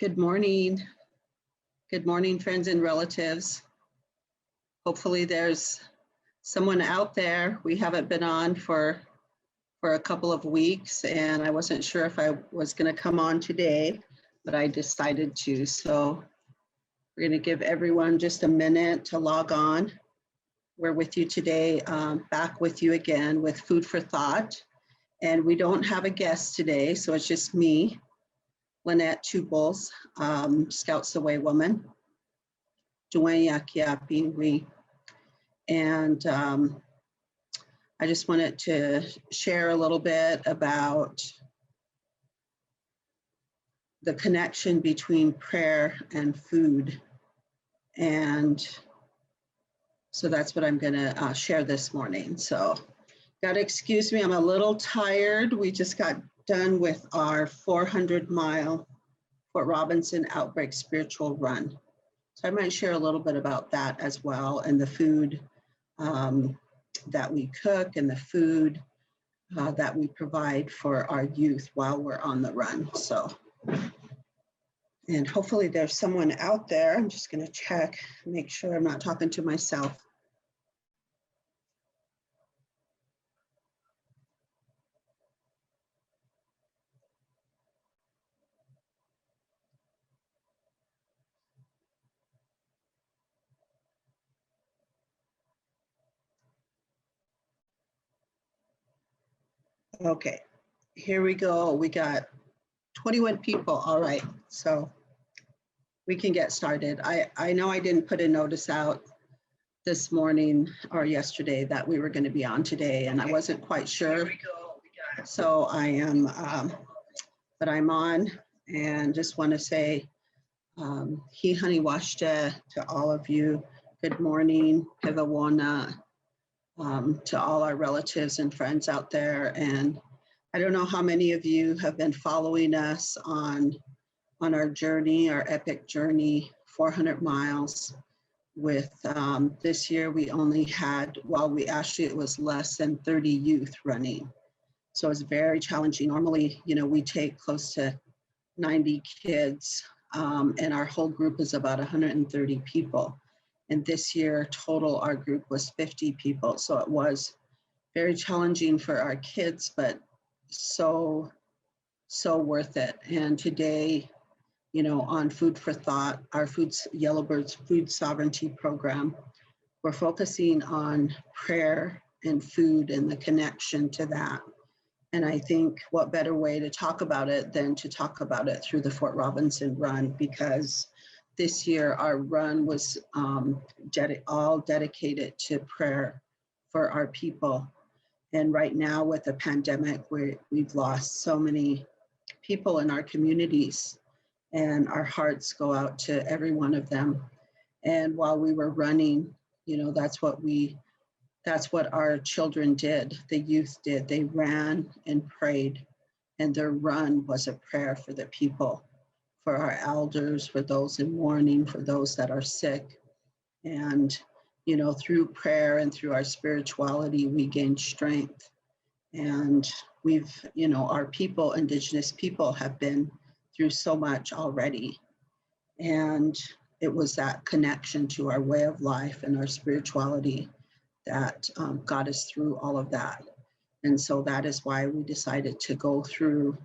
Good morning. Good morning, friends and relatives. Hopefully there's someone out there. We haven't been on for a couple of weeks, and I wasn't sure if I was going to come on today, but I decided to. So we're going to give everyone just a minute to log on. We're with you today, back with you again with Food for Thought. And we don't have a guest today, so it's just me, Lynette Tubals, Scouts Away woman, Duenya Kiapingwi. And I just wanted to share a little bit about the connection between prayer and food. And so that's what I'm gonna share this morning. So gotta excuse me, I'm a little tired. We just got done with our 400-mile Fort Robinson Outbreak spiritual run. So I might share a little bit about that as well, and the food that we cook and the food that we provide for our youth while we're on the run. So, and hopefully there's someone out there. I'm just gonna check, make sure I'm not talking to myself. Okay, here we go. We got 21 people. All right, so we can get started. I know I didn't put a notice out this morning or yesterday that we were going to be on today, and I wasn't quite sure. So I am, but I'm on, and just want to say, he honey washta to all of you. Good morning, Pivawana, to all our relatives and friends out there. And I don't know how many of you have been following us on our journey, our epic journey, 400 miles. With this year, we only had, it was less than 30 youth running. So it's very challenging. Normally, we take close to 90 kids, and our whole group is about 130 people. And this year, total, our group was 50 people. So it was very challenging for our kids, but so worth it. And today, on Food for Thought, our Yellowbird's Food Sovereignty Program, we're focusing on prayer and food and the connection to that. And I think what better way to talk about it than to talk about it through the Fort Robinson run, because this year our run was all dedicated to prayer for our people. And right now with the pandemic, we've lost so many people in our communities, and our hearts go out to every one of them. And while we were running, that's what our children did, the youth did. They ran and prayed, and their run was a prayer for the people, for our elders, for those in mourning, for those that are sick. And, through prayer and through our spirituality, we gain strength. And our people, Indigenous people, have been through so much already. And it was that connection to our way of life and our spirituality that got us through all of that. And so that is why we decided to go through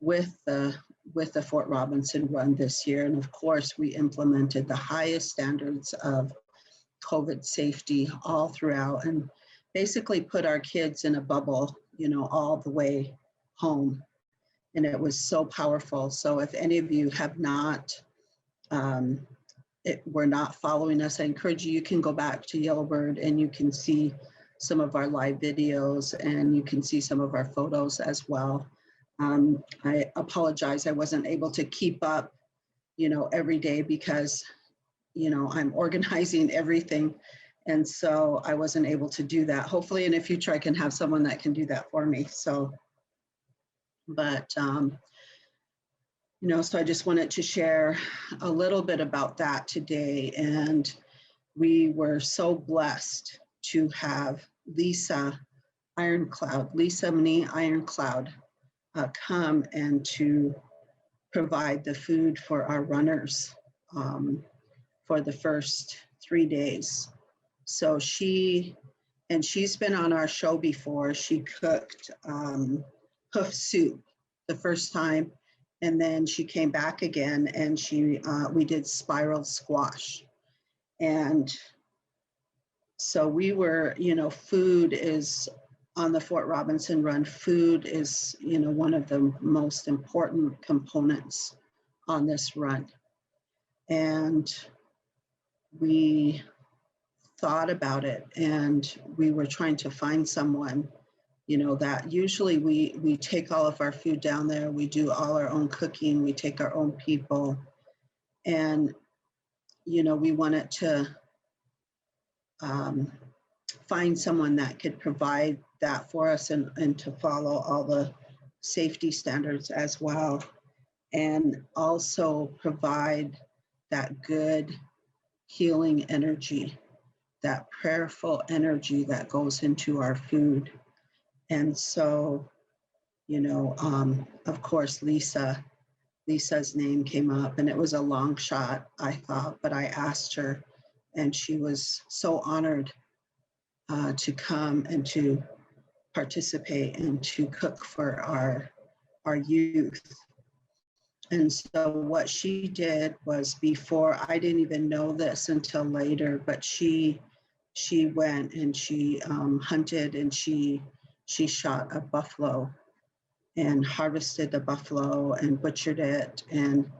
with the Fort Robinson run this year. And of course, we implemented the highest standards of COVID safety all throughout, and basically put our kids in a bubble, all the way home. And it was so powerful. So if any of you have not, we're not following us, I encourage you can go back to Yellowbird and you can see some of our live videos, and you can see some of our photos as well. I apologize, I wasn't able to keep up, every day because, I'm organizing everything. And so I wasn't able to do that. Hopefully in the future, I can have someone that can do that for me. So, but, so I just wanted to share a little bit about that today. And we were so blessed to have Lisa Mini Ironcloud come and to provide the food for our runners for the first 3 days. So she's been on our show before. She cooked hoof soup the first time, and then she came back again, and we did spiral squash. And so we were, food is on the Fort Robinson Run. Food is, one of the most important components on this run. And we thought about it, and we were trying to find someone, that usually we take all of our food down there. We do all our own cooking. We take our own people. And, we wanted to find someone that could provide that for us and to follow all the safety standards as well. And also provide that good healing energy, that prayerful energy that goes into our food. And so, of course, Lisa's name came up, and it was a long shot, I thought, but I asked her, and she was so honored to come and to participate and to cook for our youth. And so what she did was, before, I didn't even know this until later, but she went and she hunted, and she shot a buffalo and harvested the buffalo and butchered it and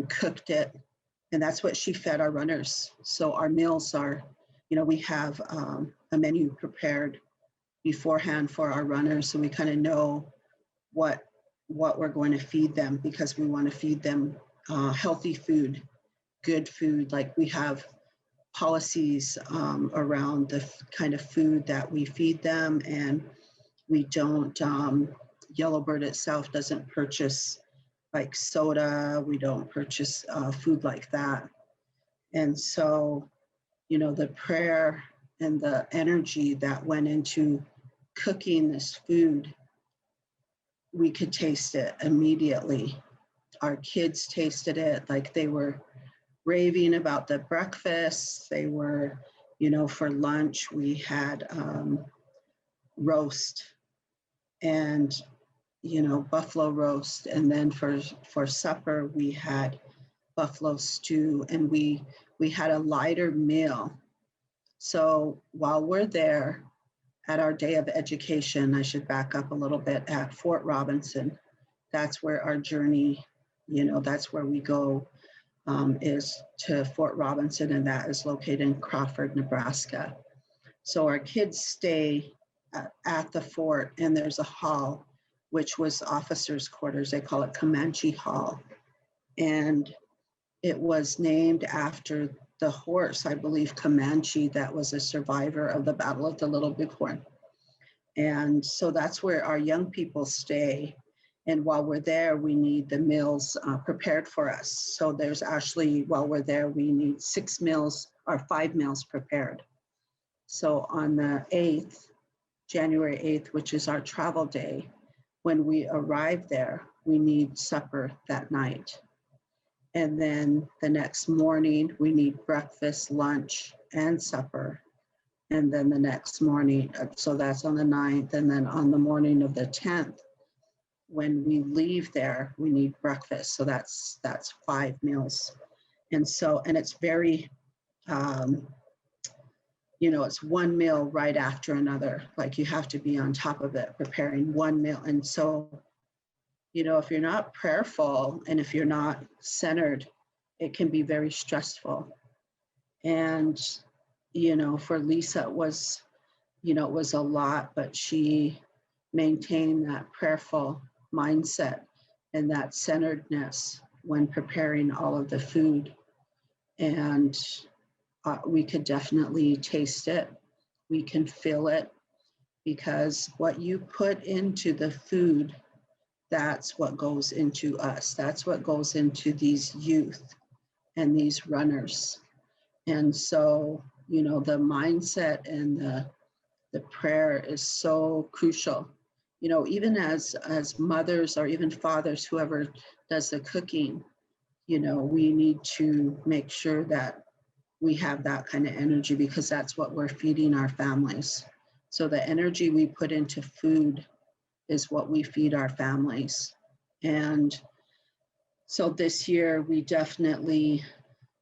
cooked it. And that's what she fed our runners. So our meals are, we have a menu prepared beforehand for our runners, so we kind of know what we're going to feed them, because we want to feed them healthy food, good food. Like, we have policies around the kind of food that we feed them, and we don't, Yellowbird itself doesn't purchase like soda. We don't purchase food like that. And so, the prayer and the energy that went into cooking this food, we could taste it immediately. Our kids tasted it, like they were raving about the breakfast. They were, for lunch, we had roast and, buffalo roast. And then for supper, we had buffalo stew, and we had a lighter meal. So while we're there at our day of education, I should back up a little bit, at Fort Robinson, that's where our journey, that's where we go, is to Fort Robinson, and that is located in Crawford, Nebraska. So our kids stay at the fort, and there's a hall, which was officers' quarters. They call it Comanche Hall. And it was named after the horse, I believe, Comanche, that was a survivor of the Battle of the Little Bighorn. And so that's where our young people stay. And while we're there, we need the meals prepared for us. So there's actually, while we're there, we need 6 meals or 5 meals prepared. So on the 8th, January 8th, which is our travel day, when we arrive there, we need supper that night. And then the next morning, we need breakfast, lunch, and supper. And then the next morning, so that's on the 9th, and then on the morning of the 10th, when we leave there, we need breakfast. So that's 5 meals. And it's very, it's one meal right after another. Like, you have to be on top of it, preparing one meal. And so, if you're not prayerful and if you're not centered, it can be very stressful. And, for Lisa, it was a lot, but she maintained that prayerful mindset and that centeredness when preparing all of the food. And we could definitely taste it. We can feel it, because what you put into the food, that's what goes into us. That's what goes into these youth and these runners. And so, the mindset and the prayer is so crucial you know, even as mothers or even fathers, whoever does the cooking, you know, we need to make sure that we have that kind of energy, because that's what we're feeding our families. So the energy we put into food is what we feed our families. And so this year we definitely,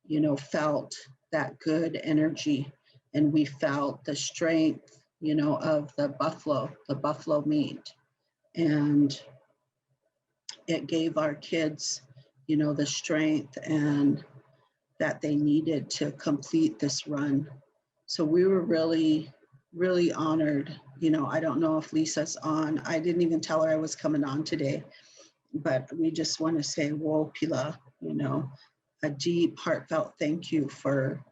you know, felt that good energy, and we felt the strength, you know, of the buffalo meat. And it gave our kids, you know, the strength and that they needed to complete this run. So we were really, really honored. You know, I don't know if Lisa's on. I didn't even tell her I was coming on today, but we just want to say, whoa, Pila, you know, a deep, heartfelt thank you for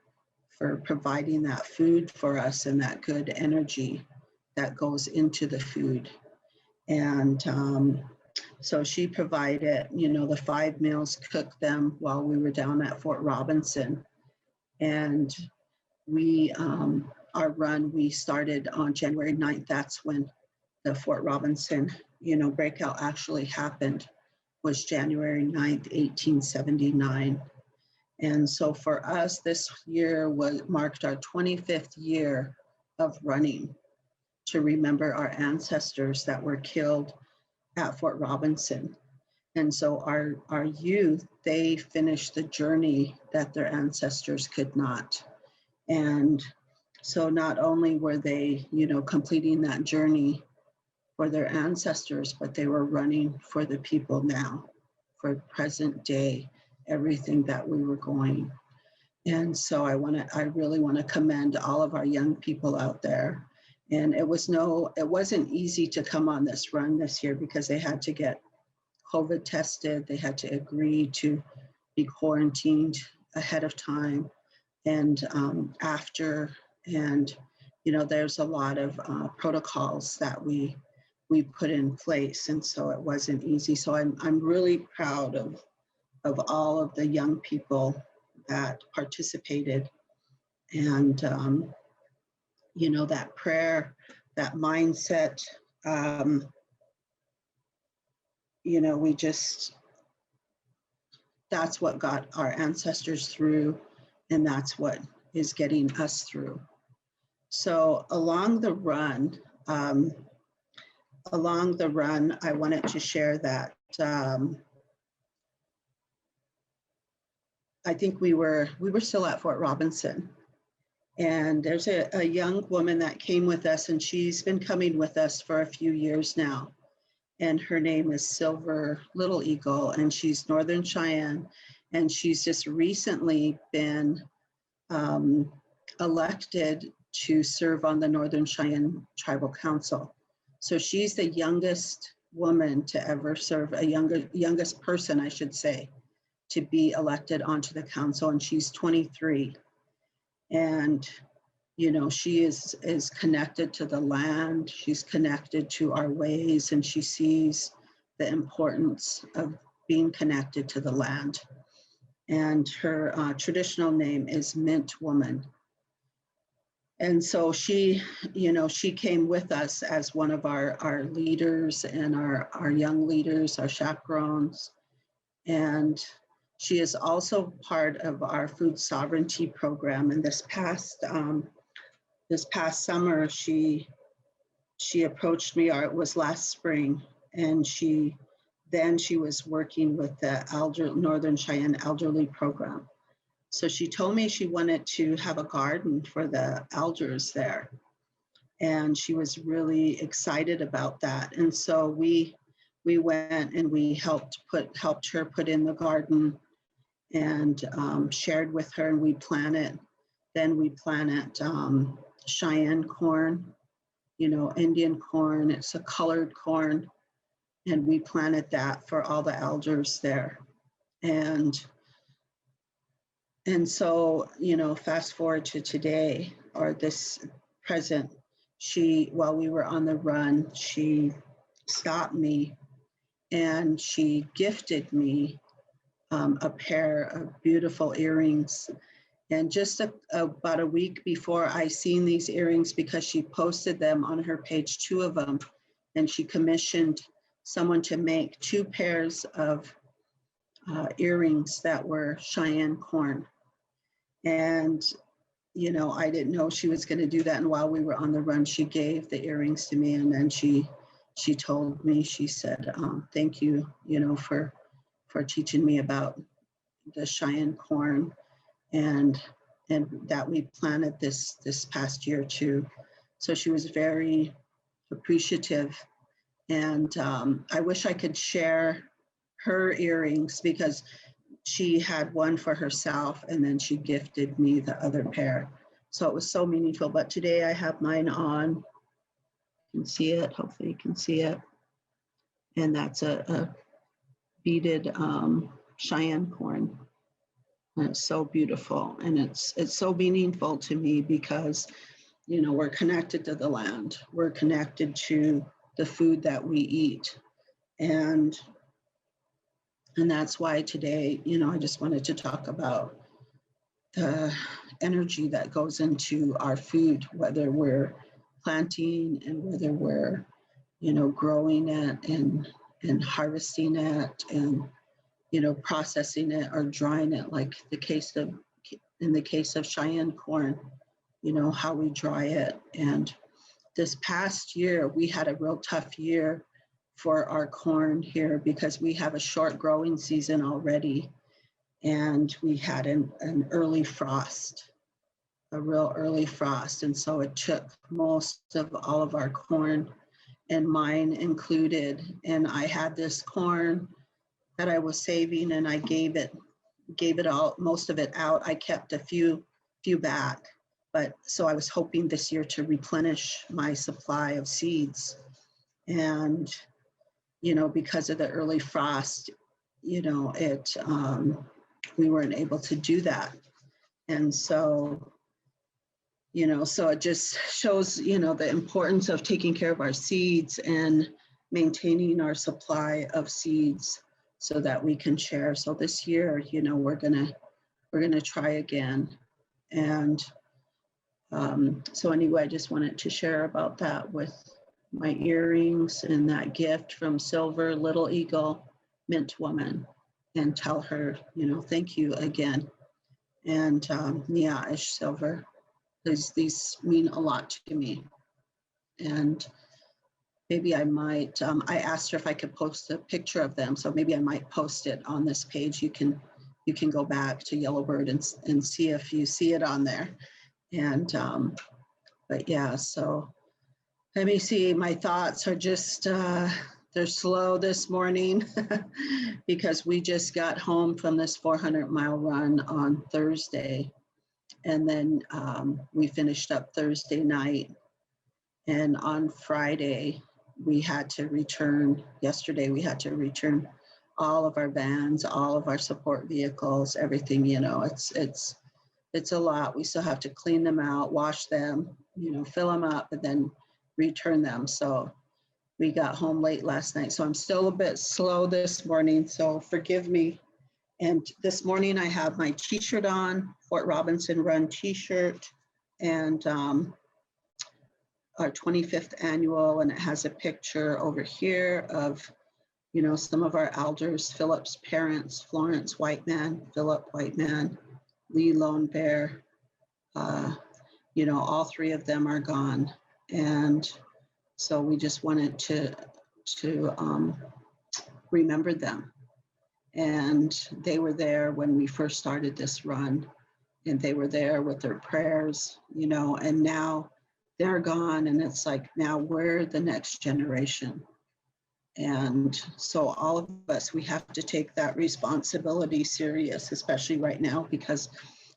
providing that food for us and that good energy that goes into the food. And so she provided, you know, the 5 meals, cooked them while we were down at Fort Robinson. And we, our run, we started on January 9th. That's when the Fort Robinson, you know, breakout actually happened, was January 9th, 1879. And so for us, this year marked our 25th year of running to remember our ancestors that were killed at Fort Robinson. And so our youth, they finished the journey that their ancestors could not. And so not only were they, you know, completing that journey for their ancestors, but they were running for the people now, for present day, everything that we were going. And so I really want to commend all of our young people out there. And it wasn't easy to come on this run this year, because they had to get COVID tested. They had to agree to be quarantined ahead of time and after. And, you know, there's a lot of protocols that we put in place. And so it wasn't easy. So I'm really proud of all of the young people that participated. And, you know, that prayer, that mindset, you know, that's what got our ancestors through, and that's what is getting us through. So along the run, I wanted to share that I think we were still at Fort Robinson, and there's a young woman that came with us, and she's been coming with us for a few years now. And her name is Silver Little Eagle, and she's Northern Cheyenne, and she's just recently been elected to serve on the Northern Cheyenne Tribal Council. So she's the youngest woman to ever serve, youngest person, I should say, to be elected onto the council, and she's 23. And you know, she is connected to the land, she's connected to our ways, and she sees the importance of being connected to the land. And her traditional name is Mint Woman. And so she, you know, she came with us as one of our leaders and our young leaders, our chaperones. And she is also part of our food sovereignty program. And this past summer, she approached me, or it was last spring, and she was working with the Northern Cheyenne Elderly Program. So she told me she wanted to have a garden for the elders there. And she was really excited about that. And so we went and we helped her put in the garden, and shared with her, and we planted Cheyenne corn, you know, Indian corn. It's a colored corn, and we planted that for all the elders there. And so, you know, fast forward to today, or this present, while we were on the run, she stopped me and she gifted me a pair of beautiful earrings. And just about a week before I seen these earrings, because she posted them on her page, 2 of them, and she commissioned someone to make 2 pairs of earrings that were Cheyenne corn. And, you know, I didn't know she was going to do that. And while we were on the run, she gave the earrings to me. And then she told me, she said, thank you, you know, for teaching me about the Cheyenne corn and that we planted this past year too. So she was very appreciative. And I wish I could share her earrings because she had one for herself and then she gifted me the other pair. So it was so meaningful. But today I have mine on. You can see it. Hopefully you can see it. And that's a beaded Cheyenne corn. And it's so beautiful. And it's so meaningful to me because, you know, we're connected to the land. We're connected to the food that we eat. And that's why today, you know, I just wanted to talk about the energy that goes into our food, whether we're planting and whether we're, you know, growing it and harvesting it and, you know, processing it or drying it, like in the case of Cheyenne corn, you know, how we dry it. And this past year, we had a real tough year for our corn here because we have a short growing season already. And we had an early frost, a real early frost. And so it took most of all of our corn, and mine included. And I had this corn that I was saving and I gave it all, most of it out. I kept a few back. But so I was hoping this year to replenish my supply of seeds. And, you know, because of the early frost, you know, we weren't able to do that. And so, you know, so it just shows, you know, the importance of taking care of our seeds and maintaining our supply of seeds so that we can share. So this year, you know, we're gonna try again. And so anyway, I just wanted to share about that with my earrings and that gift from Silver Little Eagle Mint Woman, and tell her, you know, thank you again. And Niaish Silver, these mean a lot to me. And maybe I might, I asked her if I could post a picture of them. So maybe I might post it on this page. You can go back to Yellowbird and see if you see it on there. And, but yeah, so let me see, my thoughts are just, they're slow this morning because we just got home from this 400-mile run on Thursday. And then we finished up Thursday night. And on Friday, we had to return, yesterday we had to return all of our vans, all of our support vehicles, everything, you know, it's a lot. We still have to clean them out, wash them, you know, fill them up, and then return them. So we got home late last night. So I'm still a bit slow this morning, so forgive me. And this morning I have my t-shirt on, Fort Robinson Run t-shirt, and our 25th annual, and it has a picture over here of, you know, some of our elders, Philip's parents, Florence Whiteman, Philip Whiteman, Lee Lone Bear, you know, all 3 of them are gone. And so we just wanted to remember them. And they were there when we first started this run, and they were there with their prayers, you know, and now they're gone. And it's like, now we're the next generation. And so all of us, we have to take that responsibility serious, especially right now, because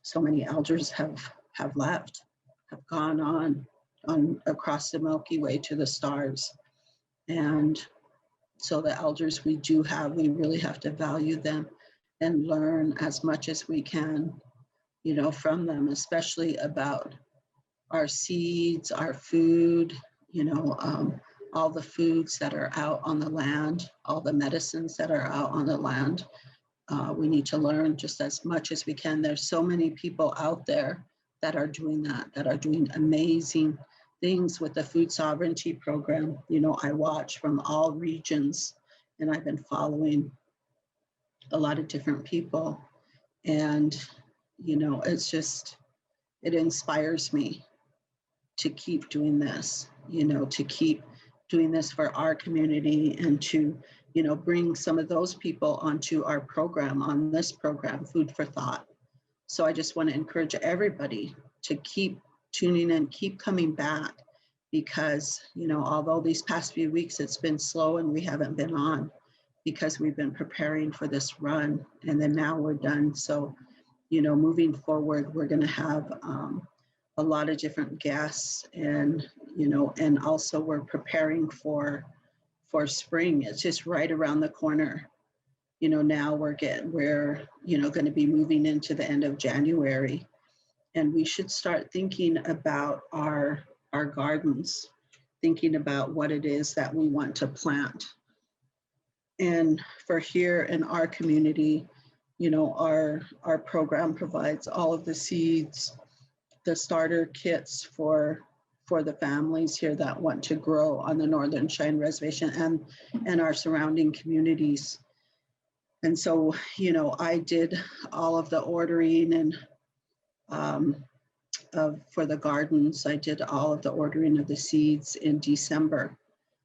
so many elders have left, have gone on across the Milky Way to the stars. And so the elders we do have, we really have to value them and learn as much as we can, you know, from them, especially about our seeds, our food, you know, all the foods that are out on the land, all the medicines that are out on the land. We need to learn just as much as we can. There's so many people out there that are doing that, that are doing amazing things with the food sovereignty program. You know, I watch from all regions, and I've been following a lot of different people. And, you know, it's just, it inspires me to keep doing this, you know, to keep doing this for our community, and to, you know, bring some of those people onto our program, on this program, Food for Thought. So I just want to encourage everybody to keep tuning in, keep coming back, because, you know, although these past few weeks it's been slow and we haven't been on, because we've been preparing for this run, and then now we're done. So, you know, moving forward, we're going to have a lot of different guests, and, you know, and also we're preparing for spring. It's just right around the corner. You know, now we're you know, going to be moving into the end of January, and we should start thinking about our gardens, thinking about what it is that we want to plant. And for here in our community, you know, our program provides all of the seeds, the starter kits for the families here that want to grow on the Northern Cheyenne Reservation and our surrounding communities. And so, you know, I did all of the ordering and for the gardens. I did all of the ordering of the seeds in December.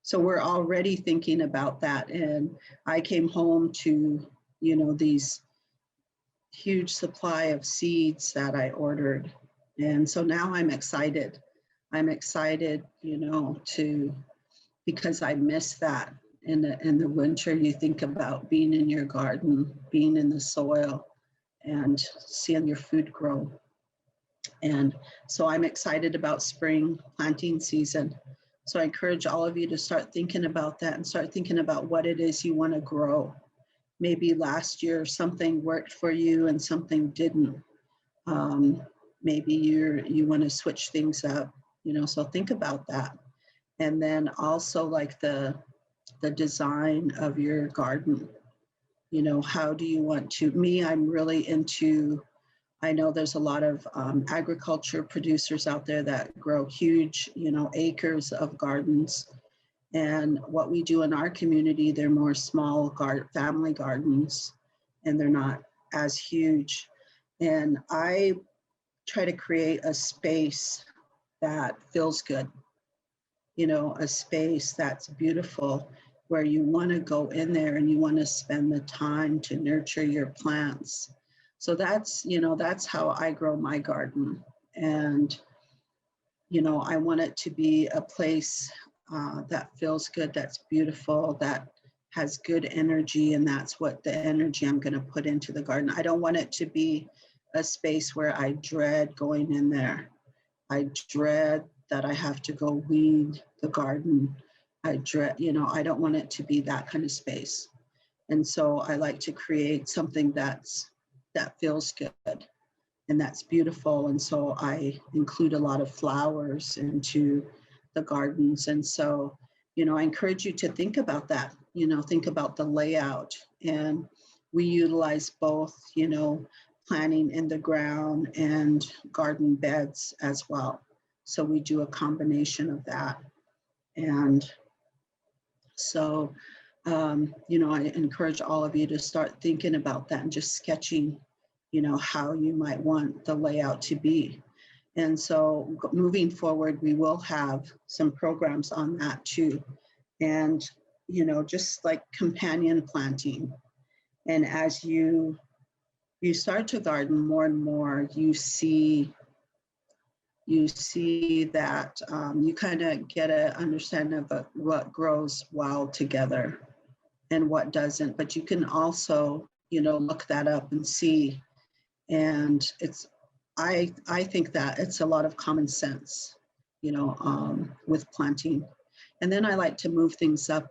So we're already thinking about that. And I came home to, you know, these huge supply of seeds that I ordered. And so now I'm excited. I'm excited, you know, because I miss that. In the winter, you think about being in your garden, being in the soil, and seeing your food grow. And so I'm excited about spring planting season. So I encourage all of you to start thinking about that, and start thinking about what it is you want to grow. Maybe last year something worked for you and something didn't. Maybe you want to switch things up, you know, so think about that. And then also, like, the design of your garden. You know, how do you want to, I'm really into, I know there's a lot of agriculture producers out there that grow huge, you know, acres of gardens. And what we do in our community, they're more small family gardens, and they're not as huge. And I try to create a space that feels good, you know, a space that's beautiful, where you want to go in there and you want to spend the time to nurture your plants. So that's, you know, that's how I grow my garden. And, you know, I want it to be a place that feels good, that's beautiful, that has good energy. And that's what the energy I'm going to put into the garden. I don't want it to be a space where I dread going in there. I dread that I have to go weed the garden. I dread, you know, I don't want it to be that kind of space. And so I like to create something that feels good and that's beautiful. And so I include a lot of flowers into the gardens. And so, you know, I encourage you to think about that, you know, think about the layout. And we utilize both, you know, planting in the ground and garden beds as well. So we do a combination of that. And so, you know, I encourage all of you to start thinking about that and just sketching, you know, how you might want the layout to be. And so moving forward, we will have some programs on that too. And, you know, just like companion planting. And as you start to garden more and more, you see that you kind of get an understanding of what grows well together and what doesn't. But you can also, you know, look that up and see. And I think that it's a lot of common sense, you know, with planting. And then I like to move things up,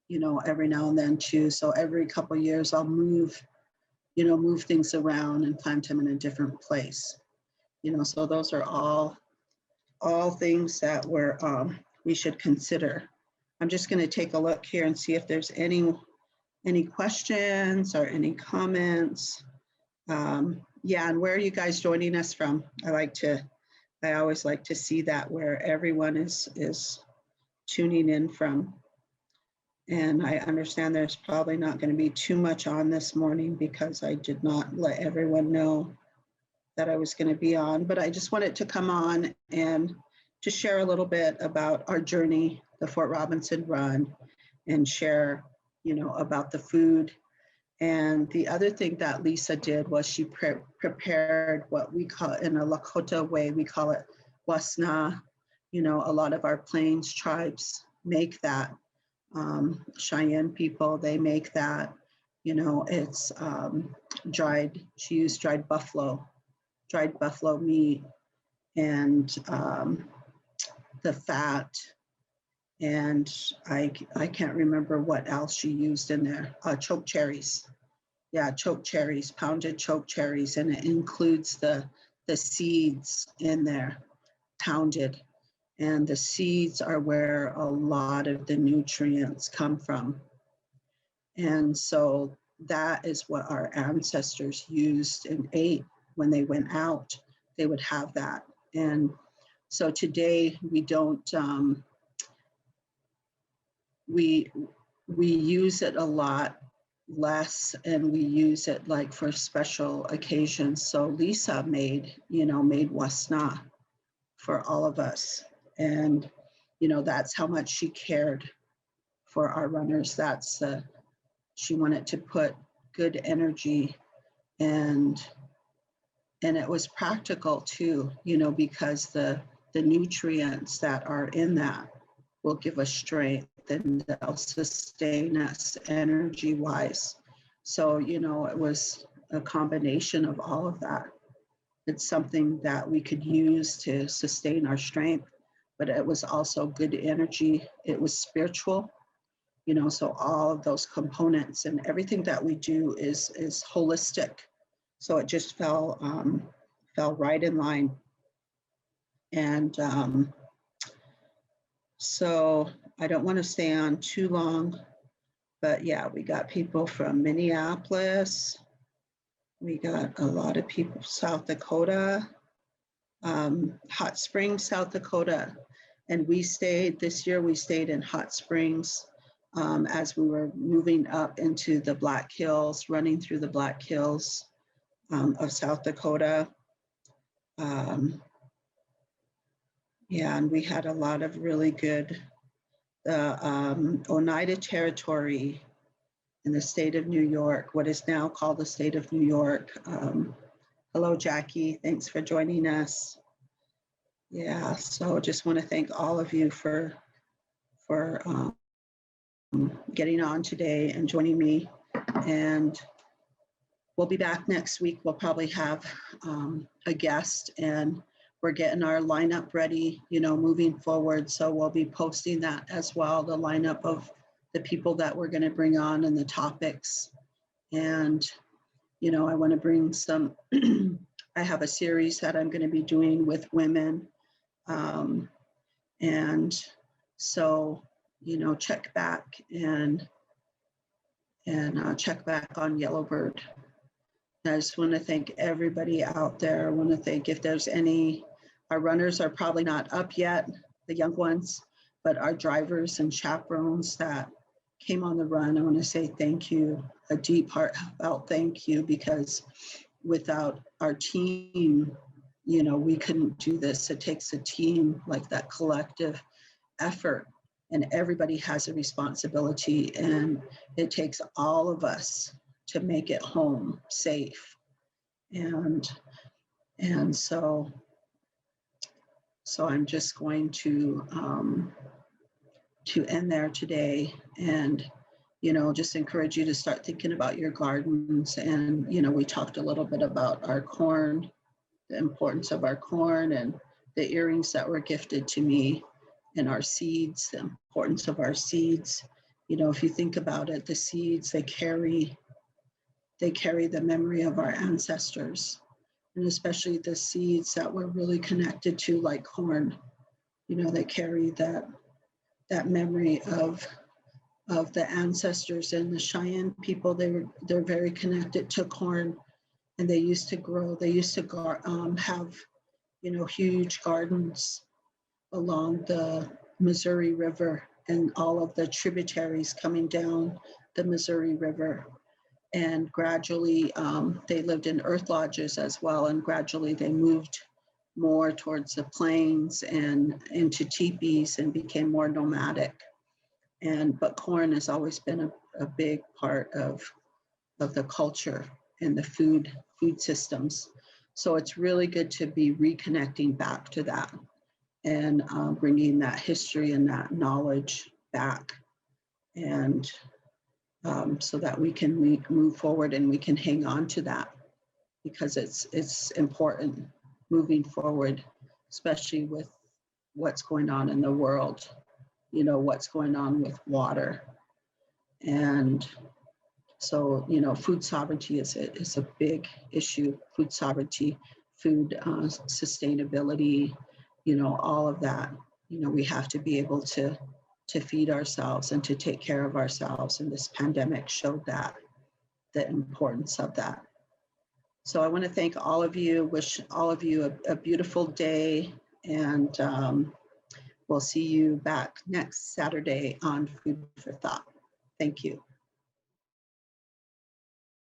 you know, every now and then too. So every couple of years I'll move things around and plant them in a different place. You know, so those are all things that we should consider. I'm just going to take a look here and see if there's any questions or any comments. Yeah, and where are you guys joining us from? I like to I always like to see that where everyone is tuning in from. And I understand there's probably not going to be too much on this morning because I did not let everyone know that I was going to be on, but I just wanted to come on and to share a little bit about our journey, the Fort Robinson Run, and share, about the food. And the other thing that Lisa did was she prepared what we call, in a Lakota way, we call it wasna. A lot of our Plains tribes make that. Cheyenne people, they make that. It's she used dried buffalo meat, and the fat, and I can't remember what else she used in there. Choke cherries. Yeah, choke cherries, pounded choke cherries, and it includes the seeds in there, pounded. And the seeds are where a lot of the nutrients come from. And so that is what our ancestors used and ate when they went out. They would have that. And so today we don't, we use it a lot less, and we use it like for special occasions. So Lisa made wasna for all of us. And, that's how much she cared for our runners. She wanted to put good energy, and it was practical too, because the nutrients that are in that will give us strength and they'll sustain us energy wise. So, it was a combination of all of that. It's something that we could use to sustain our strength, but it was also good energy. It was spiritual, so all of those components and everything that we do is holistic. So it just fell right in line. And so I don't want to stay on too long, but yeah, we got people from Minneapolis. We got a lot of people, South Dakota, Hot Springs, South Dakota. And this year we stayed in Hot Springs as we were moving up into the Black Hills, running through the Black Hills of South Dakota. Yeah, and we had a lot of really good, Oneida Territory in the state of New York, what is now called the state of New York. Hello, Jackie, thanks for joining us. Yeah, so just want to thank all of you for getting on today and joining me. And we'll be back next week. We'll probably have a guest, and we're getting our lineup ready, moving forward. So we'll be posting that as well, the lineup of the people that we're going to bring on and the topics. And, I want to bring some, I have a series that I'm going to be doing with women. And so, check back and check back on Yellowbird. I just want to thank everybody out there. I want to thank, if there's any, our runners are probably not up yet, the young ones, but our drivers and chaperones that came on the run, I want to say thank you, a deep heartfelt thank you, because without our team, we couldn't do this. It takes a team, like that collective effort, and everybody has a responsibility, and it takes all of us to make it home safe. And so I'm just going to end there today, and just encourage you to start thinking about your gardens. And we talked a little bit about our corn, the importance of our corn, and the earrings that were gifted to me, and our seeds, the importance of our seeds. If you think about it, the seeds, they carry the memory of our ancestors, and especially the seeds that we're really connected to, like corn. They carry that memory of the ancestors. And the Cheyenne people, they're very connected to corn, and they used to grow. They used to have huge gardens along the Missouri River and all of the tributaries coming down the Missouri River. And gradually they lived in earth lodges as well. And gradually they moved more towards the plains and into teepees and became more nomadic. But corn has always been a big part of the culture and the food systems. So it's really good to be reconnecting back to that and bringing that history and that knowledge back, and so that we can move forward and we can hang on to that, because it's important moving forward, especially with what's going on in the world, what's going on with water. And so, food sovereignty is a big issue. Food sovereignty, food sustainability, all of that. We have to be able to feed ourselves and to take care of ourselves. And this pandemic showed that, the importance of that. So I want to thank all of you, wish all of you a beautiful day, and we'll see you back next Saturday on Food for Thought. Thank you.